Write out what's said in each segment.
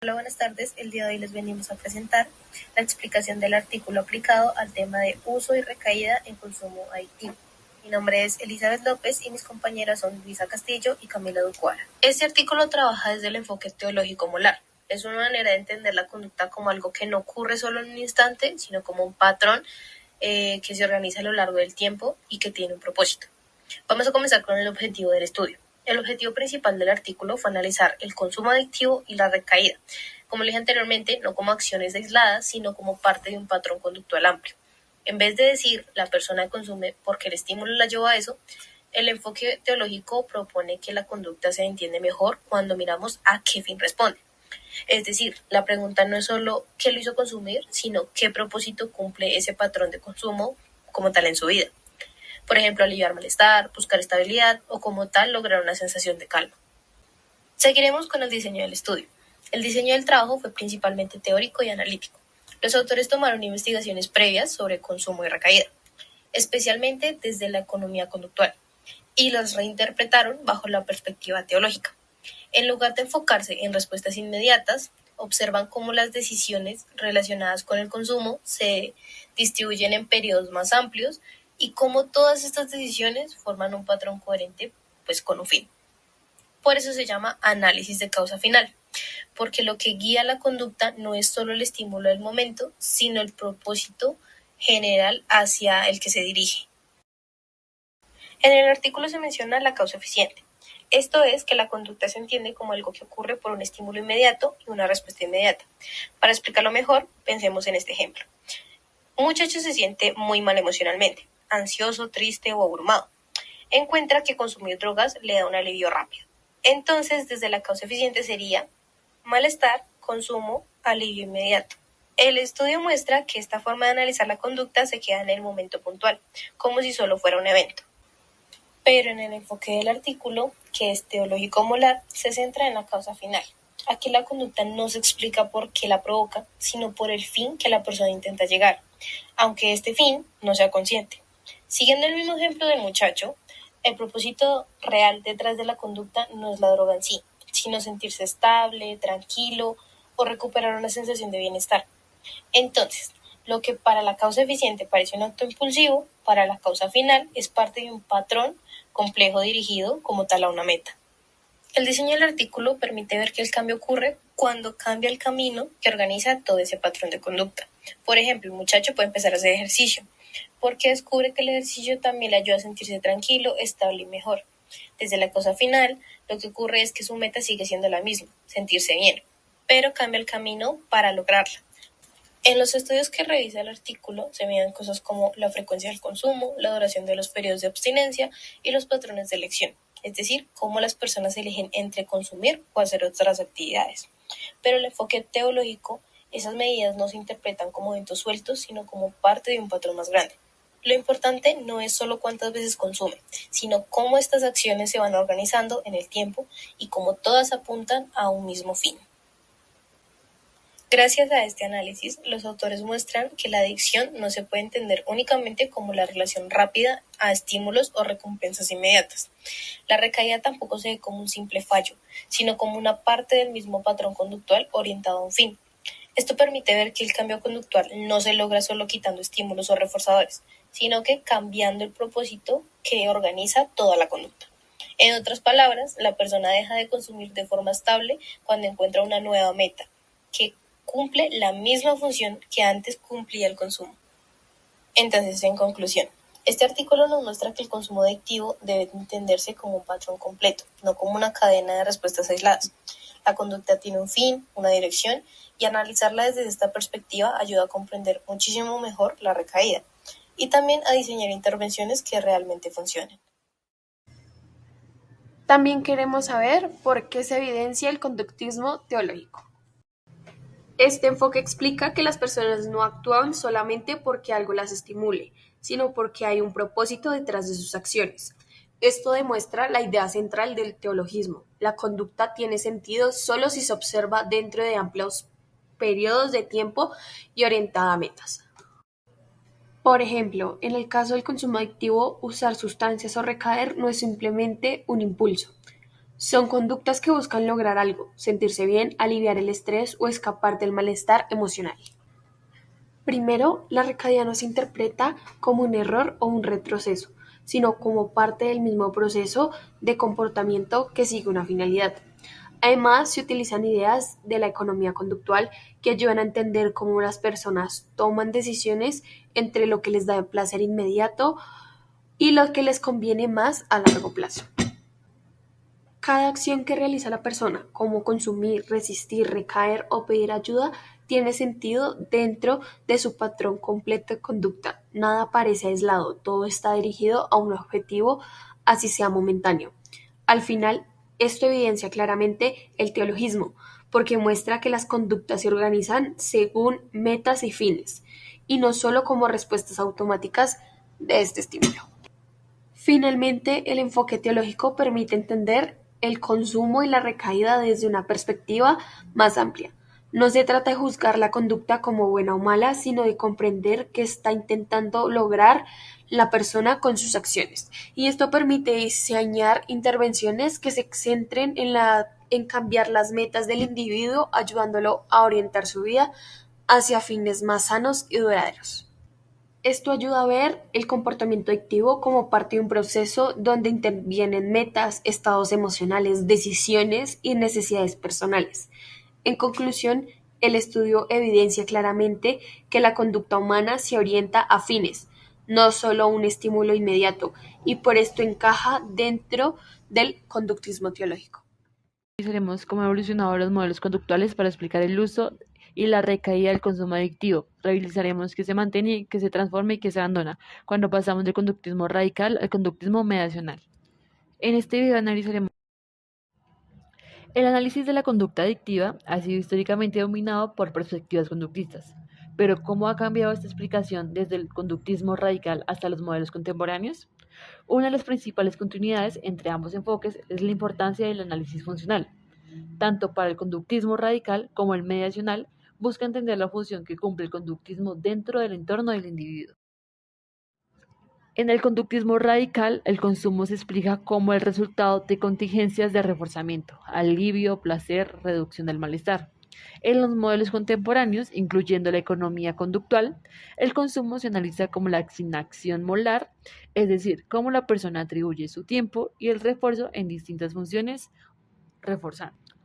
Hola, buenas tardes. El día de hoy les venimos a presentar la explicación del artículo aplicado al tema de uso y recaída en consumo adictivo. Mi nombre es Elizabeth López y mis compañeras son Luisa Castillo y Camila Ducuara. Este artículo trabaja desde el enfoque teológico molar. Es una manera de entender la conducta como algo que no ocurre solo en un instante, sino como un patrón que se organiza a lo largo del tiempo y que tiene un propósito. Vamos a comenzar con el objetivo del estudio. El objetivo principal del artículo fue analizar el consumo adictivo y la recaída, como le dije anteriormente, no como acciones aisladas, sino como parte de un patrón conductual amplio. En vez de decir la persona consume porque el estímulo la llevó a eso, el enfoque teológico propone que la conducta se entiende mejor cuando miramos a qué fin responde. Es decir, la pregunta no es solo qué lo hizo consumir, sino qué propósito cumple ese patrón de consumo como tal en su vida. Por ejemplo, aliviar malestar, buscar estabilidad o como tal lograr una sensación de calma. Seguiremos con el diseño del estudio. El diseño del trabajo fue principalmente teórico y analítico. Los autores tomaron investigaciones previas sobre consumo y recaída, especialmente desde la economía conductual, y las reinterpretaron bajo la perspectiva teológica. En lugar de enfocarse en respuestas inmediatas, observan cómo las decisiones relacionadas con el consumo se distribuyen en periodos más amplios y cómo todas estas decisiones forman un patrón coherente, pues con un fin. Por eso se llama análisis de causa final, porque lo que guía la conducta no es solo el estímulo del momento, sino el propósito general hacia el que se dirige. En el artículo se menciona la causa eficiente. Esto es que la conducta se entiende como algo que ocurre por un estímulo inmediato y una respuesta inmediata. Para explicarlo mejor, pensemos en este ejemplo. Un muchacho se siente muy mal emocionalmente, ansioso, triste o abrumado. Encuentra que consumir drogas le da un alivio rápido. Entonces, desde la causa eficiente sería malestar, consumo, alivio inmediato. El estudio muestra que esta forma de analizar la conducta se queda en el momento puntual, como si solo fuera un evento. Pero en el enfoque del artículo, que es teológico molar, se centra en la causa final. Aquí la conducta no se explica por qué la provoca, sino por el fin que la persona intenta llegar, aunque este fin no sea consciente. Siguiendo el mismo ejemplo del muchacho, el propósito real detrás de la conducta no es la droga en sí, sino sentirse estable, tranquilo o recuperar una sensación de bienestar. Entonces, lo que para la causa eficiente parece un acto impulsivo, para la causa final es parte de un patrón complejo dirigido como tal a una meta. El diseño del artículo permite ver que el cambio ocurre cuando cambia el camino que organiza todo ese patrón de conducta. Por ejemplo, un muchacho puede empezar a hacer ejercicio, porque descubre que el ejercicio también le ayuda a sentirse tranquilo, estable y mejor. Desde la causa final, lo que ocurre es que su meta sigue siendo la misma, sentirse bien, pero cambia el camino para lograrla. En los estudios que revisa el artículo se miden cosas como la frecuencia del consumo, la duración de los periodos de abstinencia y los patrones de elección, es decir, cómo las personas eligen entre consumir o hacer otras actividades. Pero el enfoque teológico, esas medidas no se interpretan como eventos sueltos, sino como parte de un patrón más grande. Lo importante no es solo cuántas veces consume, sino cómo estas acciones se van organizando en el tiempo y cómo todas apuntan a un mismo fin. Gracias a este análisis, los autores muestran que la adicción no se puede entender únicamente como la relación rápida a estímulos o recompensas inmediatas. La recaída tampoco se ve como un simple fallo, sino como una parte del mismo patrón conductual orientado a un fin. Esto permite ver que el cambio conductual no se logra solo quitando estímulos o reforzadores, sino que cambiando el propósito que organiza toda la conducta. En otras palabras, la persona deja de consumir de forma estable cuando encuentra una nueva meta, que cumple la misma función que antes cumplía el consumo. Entonces, en conclusión, este artículo nos muestra que el consumo adictivo debe entenderse como un patrón completo, no como una cadena de respuestas aisladas. La conducta tiene un fin, una dirección, y analizarla desde esta perspectiva ayuda a comprender muchísimo mejor la recaída y también a diseñar intervenciones que realmente funcionen. También queremos saber por qué se evidencia el conductismo teológico. Este enfoque explica que las personas no actúan solamente porque algo las estimule, sino porque hay un propósito detrás de sus acciones. Esto demuestra la idea central del teologismo. La conducta tiene sentido solo si se observa dentro de amplios periodos de tiempo y orientada a metas. Por ejemplo, en el caso del consumo adictivo, usar sustancias o recaer no es simplemente un impulso. Son conductas que buscan lograr algo, sentirse bien, aliviar el estrés o escapar del malestar emocional. Primero, la recaída no se interpreta como un error o un retroceso, sino como parte del mismo proceso de comportamiento que sigue una finalidad. Además, se utilizan ideas de la economía conductual que ayudan a entender cómo las personas toman decisiones entre lo que les da placer inmediato y lo que les conviene más a largo plazo. Cada acción que realiza la persona, como consumir, resistir, recaer o pedir ayuda, tiene sentido dentro de su patrón completo de conducta. Nada parece aislado, todo está dirigido a un objetivo, así sea momentáneo. Al final, esto evidencia claramente el teologismo, porque muestra que las conductas se organizan según metas y fines, y no solo como respuestas automáticas de este estímulo. Finalmente, el enfoque teológico permite entender el consumo y la recaída desde una perspectiva más amplia. No se trata de juzgar la conducta como buena o mala, sino de comprender qué está intentando lograr la persona con sus acciones. Y esto permite diseñar intervenciones que se centren en cambiar las metas del individuo, ayudándolo a orientar su vida hacia fines más sanos y duraderos. Esto ayuda a ver el comportamiento adictivo como parte de un proceso donde intervienen metas, estados emocionales, decisiones y necesidades personales. En conclusión, el estudio evidencia claramente que la conducta humana se orienta a fines, no solo a un estímulo inmediato, y por esto encaja dentro del conductismo teológico. Analizaremos cómo han evolucionado los modelos conductuales para explicar el uso y la recaída del consumo adictivo. Revisaremos qué se mantiene, qué se transforma y qué se abandona cuando pasamos del conductismo radical al conductismo mediacional. En este video analizaremos el análisis de la conducta adictiva ha sido históricamente dominado por perspectivas conductistas, pero ¿cómo ha cambiado esta explicación desde el conductismo radical hasta los modelos contemporáneos? Una de las principales continuidades entre ambos enfoques es la importancia del análisis funcional. Tanto para el conductismo radical como el mediacional, busca entender la función que cumple el conductismo dentro del entorno del individuo. En el conductismo radical, el consumo se explica como el resultado de contingencias de reforzamiento, alivio, placer, reducción del malestar. En los modelos contemporáneos, incluyendo la economía conductual, el consumo se analiza como la asignación molar, es decir, cómo la persona atribuye su tiempo y el refuerzo en distintas funciones reforzantes.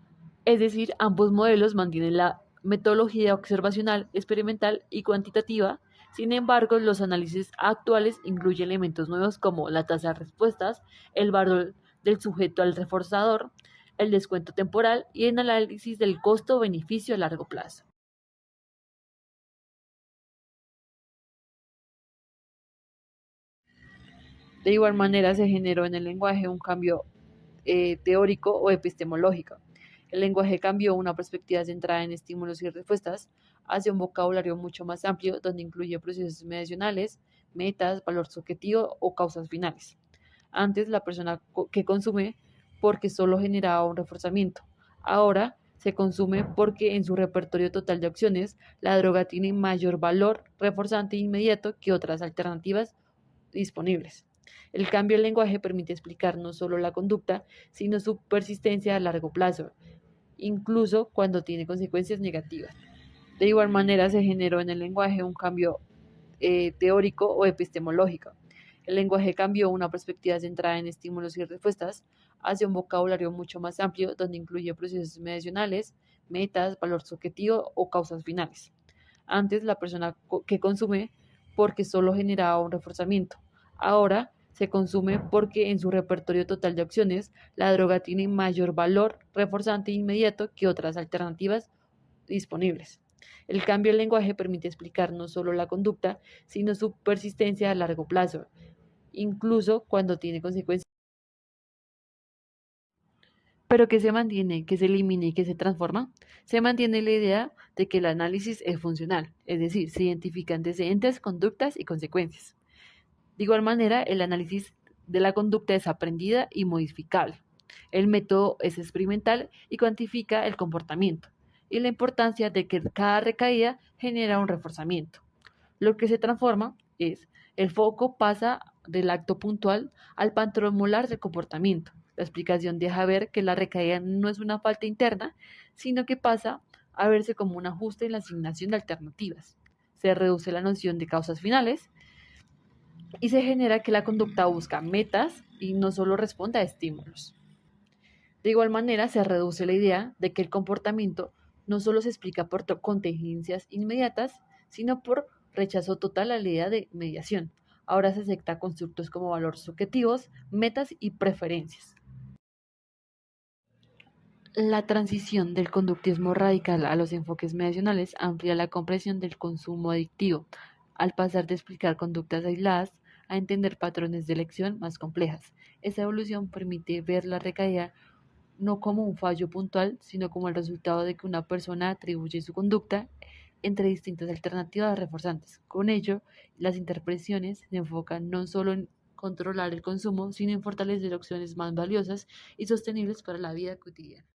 Es decir, ambos modelos mantienen la metodología observacional, experimental y cuantitativa. Sin embargo, los análisis actuales incluyen elementos nuevos como la tasa de respuestas, el valor del sujeto al reforzador, el descuento temporal y el análisis del costo-beneficio a largo plazo. De igual manera, se generó en el lenguaje un cambio teórico o epistemológico. El lenguaje cambió una perspectiva centrada en estímulos y respuestas hacia un vocabulario mucho más amplio donde incluye procesos mediacionales, metas, valor subjetivo o causas finales. Antes, la persona que consume porque solo generaba un reforzamiento. Ahora, se consume porque en su repertorio total de opciones, la droga tiene mayor valor reforzante inmediato que otras alternativas disponibles. El cambio del lenguaje permite explicar no solo la conducta, sino su persistencia a largo plazo, incluso cuando tiene consecuencias negativas. De igual manera, se generó en el lenguaje un cambio teórico o epistemológico. El lenguaje cambió una perspectiva centrada en estímulos y respuestas hacia un vocabulario mucho más amplio donde incluye procesos mediacionales, metas, valor subjetivo o causas finales. Antes, la persona que consume porque solo generaba un reforzamiento. Ahora, se consume porque en su repertorio total de opciones, la droga tiene mayor valor reforzante inmediato que otras alternativas disponibles. El cambio del lenguaje permite explicar no solo la conducta, sino su persistencia a largo plazo, incluso cuando tiene consecuencias. Pero ¿qué se mantiene, qué se elimina y qué se transforma? Se mantiene la idea de que el análisis es funcional, es decir, se identifican antecedentes, conductas y consecuencias. De igual manera, el análisis de la conducta es aprendida y modificable. El método es experimental y cuantifica el comportamiento y la importancia de que cada recaída genera un reforzamiento. Lo que se transforma es el foco pasa del acto puntual al patrón molar del comportamiento. La explicación deja ver que la recaída no es una falta interna, sino que pasa a verse como un ajuste en la asignación de alternativas. Se reduce la noción de causas finales y se genera que la conducta busca metas y no solo responde a estímulos. De igual manera, se reduce la idea de que el comportamiento no solo se explica por contingencias inmediatas, sino por rechazo total a la idea de mediación. Ahora se acepta constructos como valores subjetivos, metas y preferencias. La transición del conductismo radical a los enfoques mediacionales amplía la comprensión del consumo adictivo, al pasar de explicar conductas aisladas a entender patrones de elección más complejas. Esa evolución permite ver la recaída no como un fallo puntual, sino como el resultado de que una persona atribuye su conducta entre distintas alternativas reforzantes. Con ello, las interpretaciones se enfocan no solo en controlar el consumo, sino en fortalecer opciones más valiosas y sostenibles para la vida cotidiana.